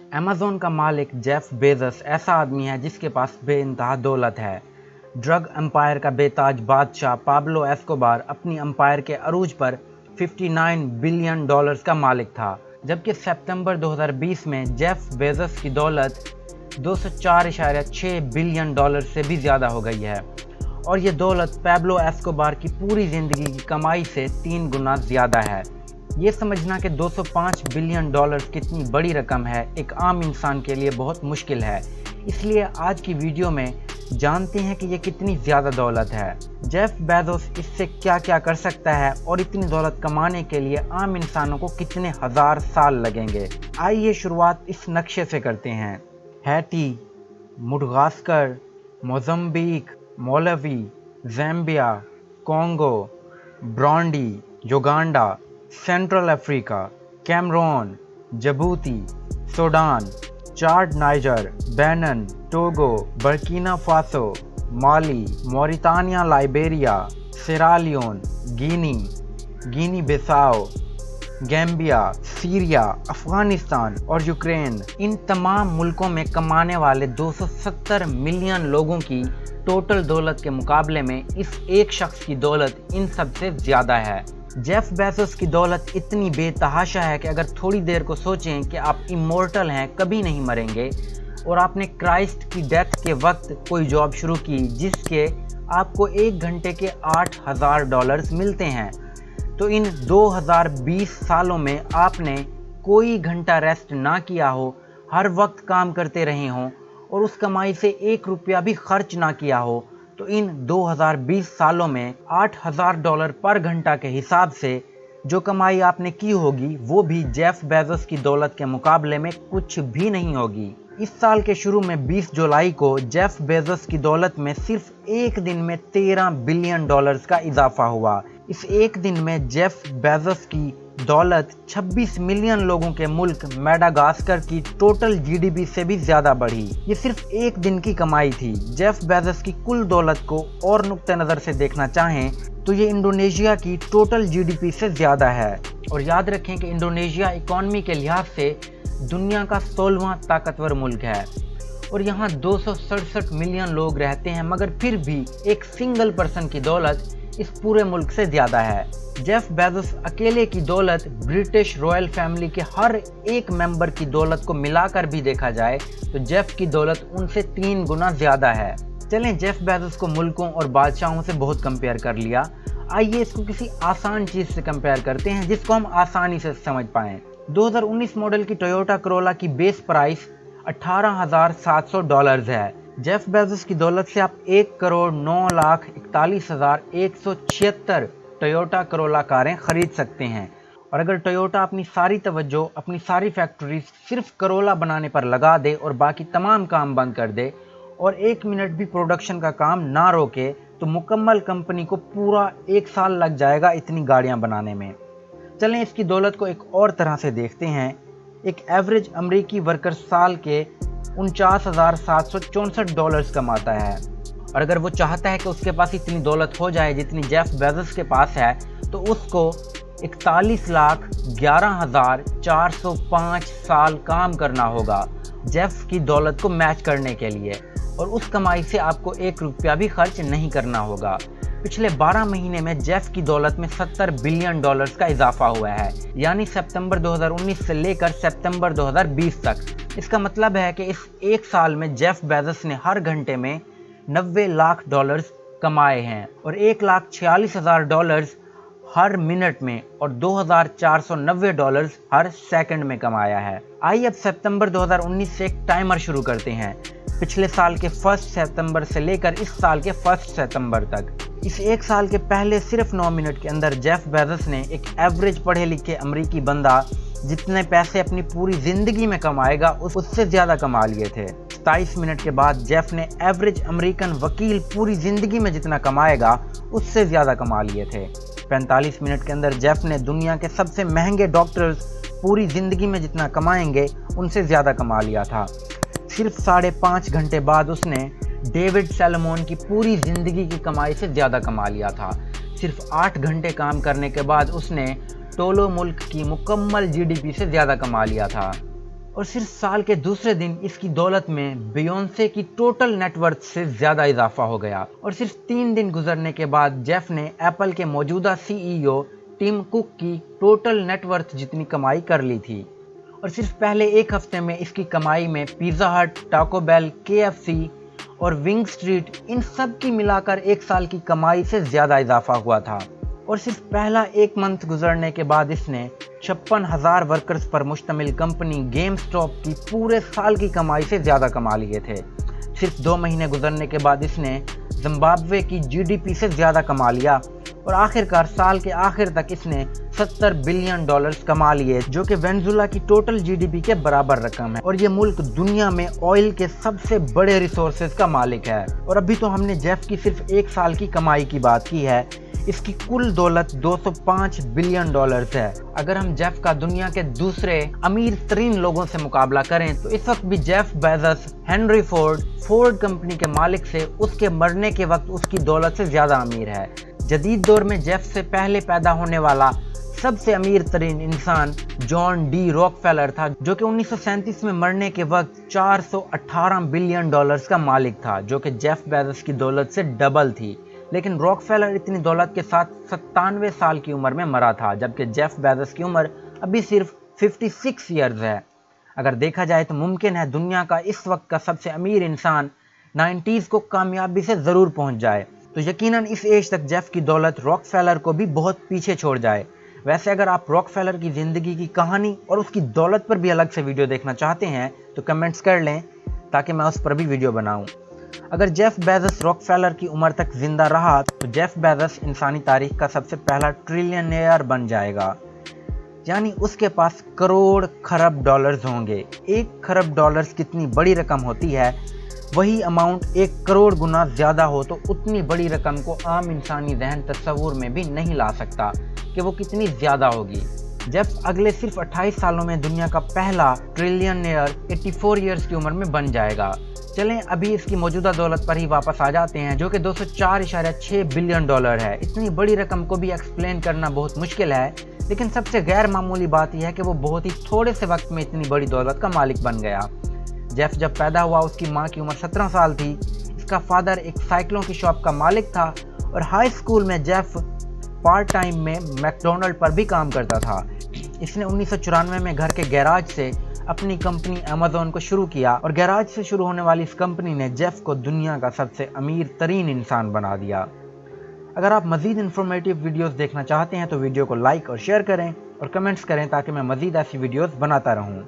Amazon का मालिक Jeff Bezos ऐसा आदमी है जिसके पास बेइंतहा दौलत है। ड्रग एम्पायर का बेताज बादशाह पाब्लो एस्कोबार अपनी एम्पायर के अरूज पर 59 बिलियन डॉलर्स का मालिक था, जबकि सितंबर 2020 में जेफ बेजोस की दौलत 204.6 बिलियन डॉलर से भी ज़्यादा हो गई है और ये दौलत पाब्लो एस्कोबार की पूरी ज़िंदगी की कमाई से 3 गुना ज़्यादा है। ये समझना कि 205 बिलियन डॉलर्स कितनी बड़ी रकम है एक आम इंसान के लिए बहुत मुश्किल है, इसलिए आज की वीडियो में जानते हैं कि ये कितनी ज़्यादा दौलत है। जेफ बेजोस इससे क्या क्या कर सकता है और इतनी दौलत कमाने के लिए आम इंसानों को कितने हज़ार साल लगेंगे। आइए शुरुआत इस नक्शे से करते हैं। Haiti, Madagascar, Mozambique, Malawi, Zambia, Congo, Burundi, Uganda, Central Africa, Cameroon, Djibouti, Sudan, Chad, Niger, Benin, Togo, Burkina Faso, Mali, Mauritania, Liberia, Sierra Leone, Guinea Bissau, Gambia, Syria, Afghanistan और यूक्रेन। इन तमाम मुल्कों में कमाने वाले 270 मिलियन लोगों की टोटल दौलत के मुकाबले में इस एक शख्स की दौलत इन सबसे ज़्यादा है। जेफ बेजोस की दौलत इतनी बेतहाशा है कि अगर थोड़ी देर को सोचें कि आप इमोर्टल हैं, कभी नहीं मरेंगे, और आपने क्राइस्ट की डेथ के वक्त कोई जॉब शुरू की जिसके आपको 1 घंटे के $8,000 मिलते हैं, तो इन 2020 सालों में आपने कोई घंटा रेस्ट ना किया हो, हर वक्त काम करते रहे हों और उस कमाई से 1 रुपया भी खर्च ना किया हो, तो इन 2020 सालों में $8,000 पर घंटा के हिसाब से जो कमाई आपने की होगी वो भी जेफ बेजोस की दौलत के मुकाबले में कुछ भी नहीं होगी। इस साल के शुरू में 20 जुलाई को जेफ बेजोस की दौलत में सिर्फ एक दिन में 13 बिलियन डॉलर्स का इजाफा हुआ। इस एक दिन में जेफ बेजोस की दौलत 26 मिलियन लोगों के मुल्क मेडागास्कर की टोटल जीडीपी से भी ज़्यादा बढ़ी। ये सिर्फ एक दिन की कमाई थी। जेफ बेजोस की कुल दौलत को और नुक्ते नज़र से देखना चाहें तो ये इंडोनेशिया की टोटल जीडीपी से ज़्यादा है। और याद रखें कि इंडोनेशिया इकॉनमी के लिहाज से दुनिया का 16वां ताकतवर मुल्क है और यहाँ 267 मिलियन लोग रहते हैं, मगर फिर भी एक सिंगल पर्सन की दौलत इस पूरे मुल्क से ज़्यादा है। जेफ बेजोस अकेले की दौलत ब्रिटिश रॉयल फैमिली के हर एक मेंबर की दौलत को मिलाकर भी देखा जाए तो जेफ की दौलत उनसे 3 गुना ज़्यादा है। चलें, जेफ बेजोस को मुल्कों और बादशाहों से बहुत कंपेयर कर लिया, आइए इसको किसी आसान चीज़ से कंपेयर करते हैं जिसको हम आसानी से समझ पाएँ। 2019 मॉडल की टोयोटा करोला की बेस प्राइस $18,700 है। जेफ बेजोस की दौलत से आप 1,09,41,176 टोयोटा करोला कारें खरीद सकते हैं और अगर टोयोटा अपनी सारी तवज्जो अपनी सारी फैक्ट्रीज सिर्फ करोला बनाने पर लगा दे और बाकी तमाम काम बंद कर दे और 1 मिनट भी प्रोडक्शन का काम ना रोके तो मुकम्मल कंपनी को पूरा 1 साल लग जाएगा इतनी गाड़ियां बनाने में। चलें, इसकी दौलत को एक और तरह से देखते हैं। एक एवरेज अमरीकी वर्कर साल के $49,764 कमाता है और अगर वो चाहता है कि उसके पास इतनी दौलत हो जाए जितनी जेफ बेजोस के पास है तो उसको 41,11,405 साल काम करना होगा जेफ की दौलत को मैच करने के लिए और उस कमाई से आपको 1 रुपया भी खर्च नहीं करना होगा। पिछले 12 महीने में जेफ की दौलत में $70 बिलियन का इजाफा हुआ है, यानी सितंबर 2019 से लेकर सितंबर 2020 तक। इसका मतलब है कि इस एक साल में जेफ बेजोस ने हर घंटे में $90 लाख कमाए हैं और $1,46,000 हर मिनट में और $2,490 हर सेकंड में कमाया है। आइए अब सितंबर 2019 से एक टाइमर शुरू करते हैं, पिछले साल के 1 सितंबर से लेकर इस साल के 1 सितंबर तक। इस एक साल के पहले सिर्फ 9 मिनट के अंदर जेफ बेजोस ने एक एवरेज पढ़े लिखे अमरीकी बंदा जितने पैसे अपनी पूरी ज़िंदगी में कमाएगा उससे ज़्यादा कमा लिए थे। 27 मिनट के बाद जेफ ने एवरेज अमेरिकन वकील पूरी ज़िंदगी में जितना कमाएगा उससे ज़्यादा कमा लिए थे। 45 मिनट के अंदर जेफ ने दुनिया के सबसे महंगे डॉक्टर्स पूरी ज़िंदगी में जितना कमाएंगे उनसे ज़्यादा कमा लिया था। सिर्फ 5.5 घंटे बाद उसने डेविड सैलमोन की पूरी ज़िंदगी की कमाई से ज़्यादा कमा लिया था। सिर्फ 8 घंटे काम करने के बाद उसने टोलो मुल्क की मुकम्मल जीडीपी से ज़्यादा कमा लिया था। اور صرف سال کے دوسرے دن اس کی دولت میں بیونسے کی ٹوٹل نیٹ ورتھ سے زیادہ اضافہ ہو گیا، اور صرف 3 دن گزرنے کے بعد جیف نے ایپل کے موجودہ سی ای او ٹم کک کی ٹوٹل نیٹ ورتھ جتنی کمائی کر لی تھی۔ اور صرف پہلے ایک ہفتے میں اس کی کمائی میں پیزا ہٹ، ٹاکو بیل، KFC اور ونگ اسٹریٹ ان سب کی ملا کر ایک سال کی کمائی سے زیادہ اضافہ ہوا تھا۔ اور صرف پہلا ایک منتھ گزرنے کے بعد اس نے 56,000 ورکرز پر مشتمل کمپنی گیم اسٹاپ کی پورے سال کی کمائی سے زیادہ کما لیے تھے۔ صرف 2 مہینے گزرنے کے بعد اس نے زمبابوے کی GDP سے زیادہ کما لیا، اور آخرکار سال کے آخر تک اس نے $70 بلین کما لیے، جو کہ وینزویلا کی ٹوٹل GDP کے برابر رقم ہے، اور یہ ملک دنیا میں آئل کے سب سے بڑے ریسورسز کا مالک ہے۔ اور ابھی تو ہم نے جیف کی صرف ایک سال کی کمائی کی بات کی ہے، اس کی کل دولت $205 بلین ہے۔ اگر ہم جیف کا دنیا کے دوسرے امیر ترین لوگوں سے مقابلہ کریں تو اس وقت بھی Jeff Bezos Henry Ford company کے مالک سے اس کے مرنے کے وقت اس کی دولت سے زیادہ امیر ہے۔ جدید دور میں جیف سے پہلے پیدا ہونے والا سب سے امیر ترین انسان جان ڈی راک فیلر تھا، جو کہ 1937 میں مرنے کے وقت $418 بلین کا مالک تھا، جو کہ جیف بیزوس کی دولت سے ڈبل تھی۔ لیکن راک فیلر اتنی دولت کے ساتھ 97 سال کی عمر میں مرا تھا، جبکہ جیف بیزوس کی عمر ابھی صرف 56 ایئرز ہے۔ اگر دیکھا جائے تو ممکن ہے دنیا کا اس وقت کا سب سے امیر انسان 90s کو کامیابی سے ضرور پہنچ جائے، تو یقیناً اس ایج تک جیف کی دولت راک فیلر کو بھی بہت پیچھے چھوڑ جائے۔ ویسے اگر آپ راک فیلر کی زندگی کی کہانی اور اس کی دولت پر بھی الگ سے ویڈیو دیکھنا چاہتے ہیں تو کمنٹس کر لیں تاکہ میں اس پر بھی ویڈیو بناؤں۔ اگر جیف بیزوس راک فیلر کی عمر تک زندہ رہا تو جیف بیزوس انسانی تاریخ کا سب سے پہلا ٹریلینئر بن جائے گا، یعنی اس کے پاس کروڑ خرب ڈالرز ہوں گے۔ 1 خرب ڈالرز کتنی بڑی رقم ہوتی ہے، وہی اماؤنٹ 1 کروڑ گنا زیادہ ہو تو اتنی بڑی رقم کو عام انسانی ذہن تصور میں بھی نہیں لا سکتا کہ وہ کتنی زیادہ ہوگی۔ جیف اگلے صرف 28 سالوں میں دنیا کا پہلا ٹریلینئر 84 ایئرز کی عمر میں بن جائے گا۔ چلیں ابھی اس کی موجودہ دولت پر ہی واپس آ جاتے ہیں، جو کہ $204.6 بلین ہے۔ اتنی بڑی رقم کو بھی ایکسپلین کرنا بہت مشکل ہے، لیکن سب سے غیر معمولی بات یہ ہے کہ وہ بہت ہی تھوڑے سے وقت میں اتنی بڑی دولت کا مالک بن گیا۔ جیف جب پیدا ہوا اس کی ماں کی عمر 17 سال تھی۔ اس کا فادر ایک سائیکلوں کی شاپ کا مالک تھا، اور ہائی اسکول میں جیف پارٹ ٹائم میں میکڈونلڈ پر بھی کام کرتا تھا۔ اس نے 1994 میں گھر کے گیراج سے اپنی کمپنی ایمیزون کو شروع کیا، اور گیراج سے شروع ہونے والی اس کمپنی نے جیف کو دنیا کا سب سے امیر ترین انسان بنا دیا۔ اگر آپ مزید انفارمیٹیو ویڈیوز دیکھنا چاہتے ہیں تو ویڈیو کو لائک اور شیئر کریں اور کمنٹس کریں تاکہ میں مزید ایسی ویڈیوز بناتا رہوں۔